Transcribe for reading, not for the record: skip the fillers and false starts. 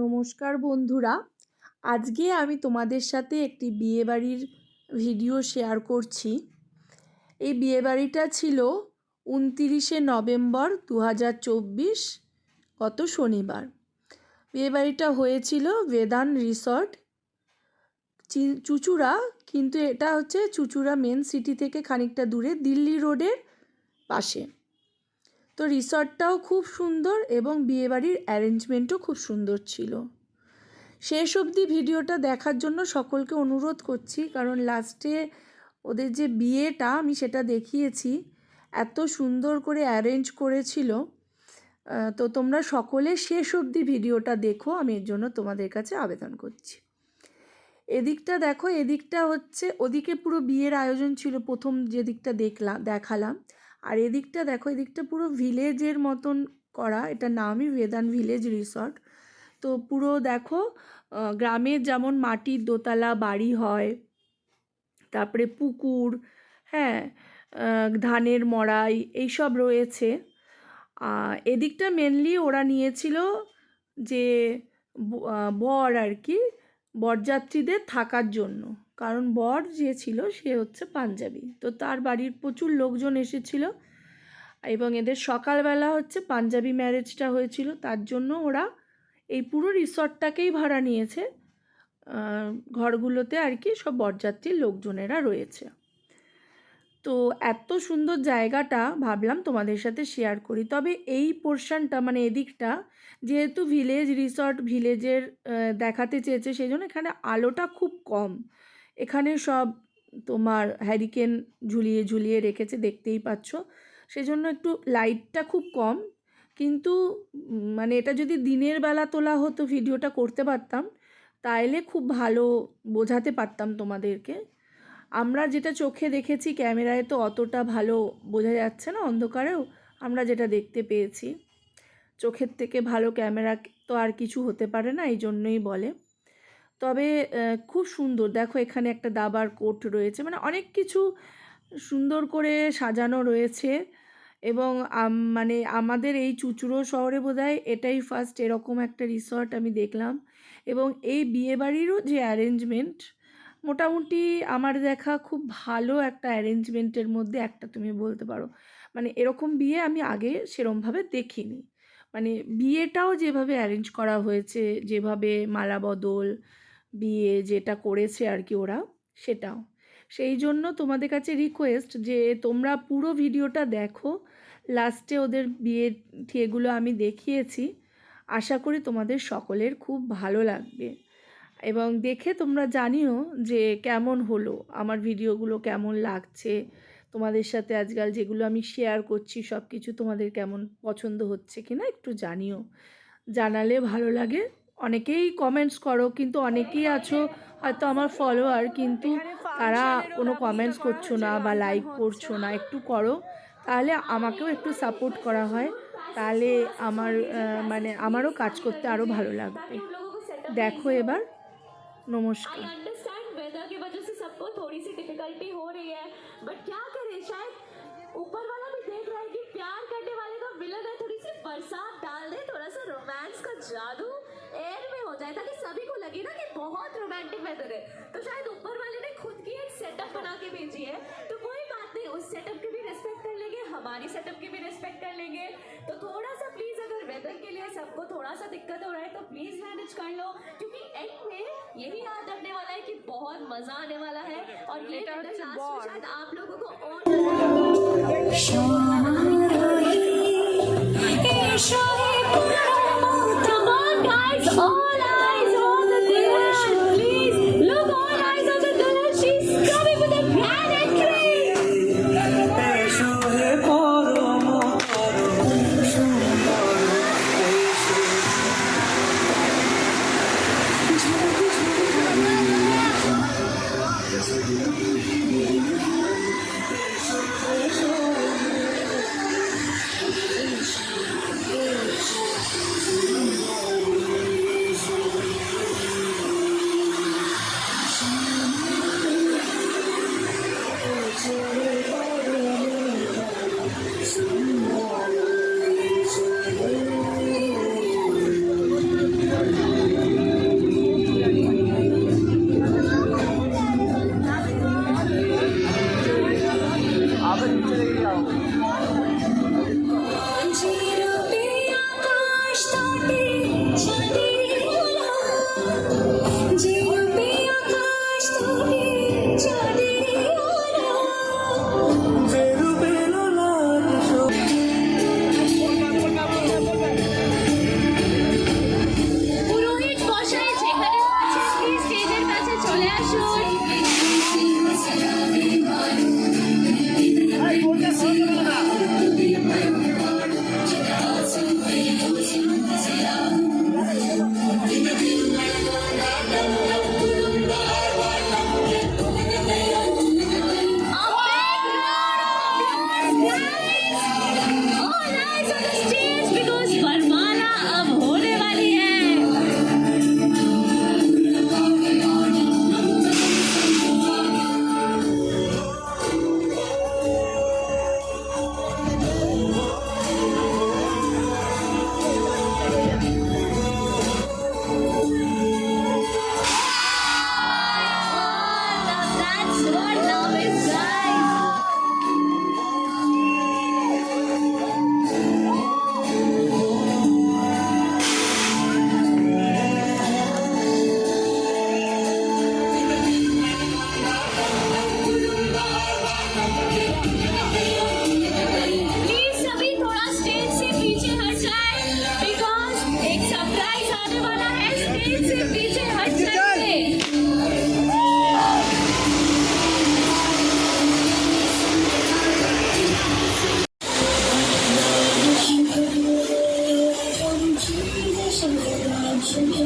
নমস্কার বন্ধুরা, আজকে আমি তোমাদের সাথে একটি বিয়েবাড়ির ভিডিও শেয়ার করছি। এই বিয়েবাড়িটা ছিল 29শে নভেম্বর 2024 গত শনিবার। বিয়েবাড়িটা হয়েছিল বেদান রিসর্ট চুঁচুড়া, কিন্তু এটা হচ্ছে চুঁচুড়া মেন সিটি থেকে খানিকটা দূরে দিল্লি রোডের পাশে। তো রিসর্টটাও খুব সুন্দর এবং বিয়েবাড়ির অ্যারেঞ্জমেন্টও খুব সুন্দর ছিল। শেষ অবধি ভিডিওটা দেখার জন্য সকলকে অনুরোধ করছি, কারণ লাস্টে ওদের যে বিয়েটা আমি সেটা দেখিয়েছি, এত সুন্দর করে অ্যারেঞ্জ করেছিল। তো তোমরা সকলে শেষ অবধি ভিডিওটা দেখো, আমি এর জন্য তোমাদের কাছে আবেদন করছি। এদিকটা দেখো, এদিকটা হচ্ছে ওদিকে পুরো বিয়ের আয়োজন ছিল, প্রথম যে দিকটা দেখালাম। আর এদিকটা দেখো, এদিকটা পুরো ভিলেজের মতন করা, এটা নামই বেদান ভিলেজ রিসর্ট। তো পুরো দেখো, গ্রামের যেমন মাটির দোতলা বাড়ি হয়, তারপরে পুকুর, হ্যাঁ, ধানের মড়াই এইসব রয়েছে। এদিকটা মেনলি ওরা নিয়েছিল যে বর আর কি, বরযাত্রীদের থাকার জন্য, কারণ বর যে ছিল সে হচ্ছে পাঞ্জাবি, তো তার বাড়ির প্রচুর লোকজন এসেছিল এবং এদের সকালবেলা হচ্ছে পাঞ্জাবি ম্যারেজটা হয়েছিল, তার জন্য ওরা এই পুরো রিসর্টটাকেই ভাড়া নিয়েছে। ঘরগুলোতে আর কি সব বরযাত্রীর লোকজনেরা রয়েছে। তো এত সুন্দর জায়গাটা ভাবলাম তোমাদের সাথে শেয়ার করি। তবে এই পোর্শনটা মানে এদিকটা যেহেতু ভিলেজ রিসর্ট, ভিলেজের দেখাতে চেয়েছে, সেই জন্য এখানে আলোটা খুব কম। এখানে সব তোমার হ্যারিকেন ঝুলিয়ে ঝুলিয়ে রেখেছে, দেখতেই পাচ্ছ, সেজন্য একটু লাইটটা খুব কম। কিন্তু মানে এটা যদি দিনের বেলা তোলা হতো ভিডিওটা করতে পারতাম, তাইলে খুব ভালো বোঝাতে পারতাম তোমাদেরকে। আমরা যেটা চোখে দেখেছি, ক্যামেরায় তো অতটা ভালো বোঝা যাচ্ছে না অন্ধকারেও, আমরা যেটা দেখতে পেয়েছি, চোখের থেকে ভালো ক্যামেরা তো আর কিছু হতে পারে না, এই জন্যই বলে। তবে খুব সুন্দর, দেখো এখানে একটা দাবার কোট রয়েছে, মানে অনেক কিছু সুন্দর করে সাজানো রয়েছে। এবং মানে আমাদের এই চুঁচুড়ো শহরে বোধহয় এটাই ফার্স্ট এরকম একটা রিসর্ট আমি দেখলাম। এবং এই বিয়েবাড়িরও যে অ্যারেঞ্জমেন্ট, মোটামুটি আমার দেখা খুব ভালো একটা অ্যারেঞ্জমেন্টের মধ্যে একটা তুমি বলতে পারো। মানে এরকম বিয়ে আমি আগে সেরমভাবে দেখিনি। মানে বিয়েটাও যেভাবে অ্যারেঞ্জ করা হয়েছে, যেভাবে মালা বদল বিয়ে যেটা করেছে আর কি ওরা, সেটাও। সেই জন্য তোমাদের কাছে রিকোয়েস্ট যে তোমরা পুরো ভিডিওটা দেখো। লাস্টে ওদের বিয়ের ঠিয়েগুলো আমি দেখিয়েছি, আশা করি তোমাদের সকলের খুব ভালো লাগবে। এবং দেখে তোমরা জানিও যে কেমন হলো, আমার ভিডিওগুলো কেমন লাগছে তোমাদের সাথে, আজকাল যেগুলো আমি শেয়ার করছি সব কিছু তোমাদের কেমন পছন্দ হচ্ছে কিনা একটু জানিও। জানালে ভালো লাগে। অনেকেই কমেন্টস করো, কিন্তু অনেকেই আছো হয়তো আমার ফলোয়ার, কিন্তু তারা কোনো কমেন্টস করছো না বা লাইক করছো না। একটু করো, তাহলে আমাকেও একটু সাপোর্ট করা হয়, তাহলে আমার মানে আমারও কাজ করতে আরও ভালো লাগবে। দেখো এবার। নমস্কার। ऊपर वाला भी देख रहा है कि प्यार करने वाले का विलन है, थोड़ी सी बरसात डाल दे, थोड़ा सा रोमांस का जादू एयर में हो जाए, ताकि सभी को लगे ना कि बहुत रोमांटिक वेदर है। तो शायद ऊपर वाले ने खुद की एक सेटअप बना के भेजी है, तो कोई बात नहीं, उस सेटअप की भी रिस्पेक्ट कर लेंगे, हमारी सेटअप की भी रिस्पेक्ट कर लेंगे। तो थोड़ा सा प्लीज, अगर वेदर के लिए सबको थोड़ा सा दिक्कत हो रहा है तो प्लीज मैनेज कर लो, क्योंकि एंड में यही याद रखने वाला है कि बहुत मजा आने वाला है। और ये शायद आप लोगों को और come on guys, all eyes on the Dulhan, please look, all eyes on the Dulhan, she's coming with a grand entry. Don't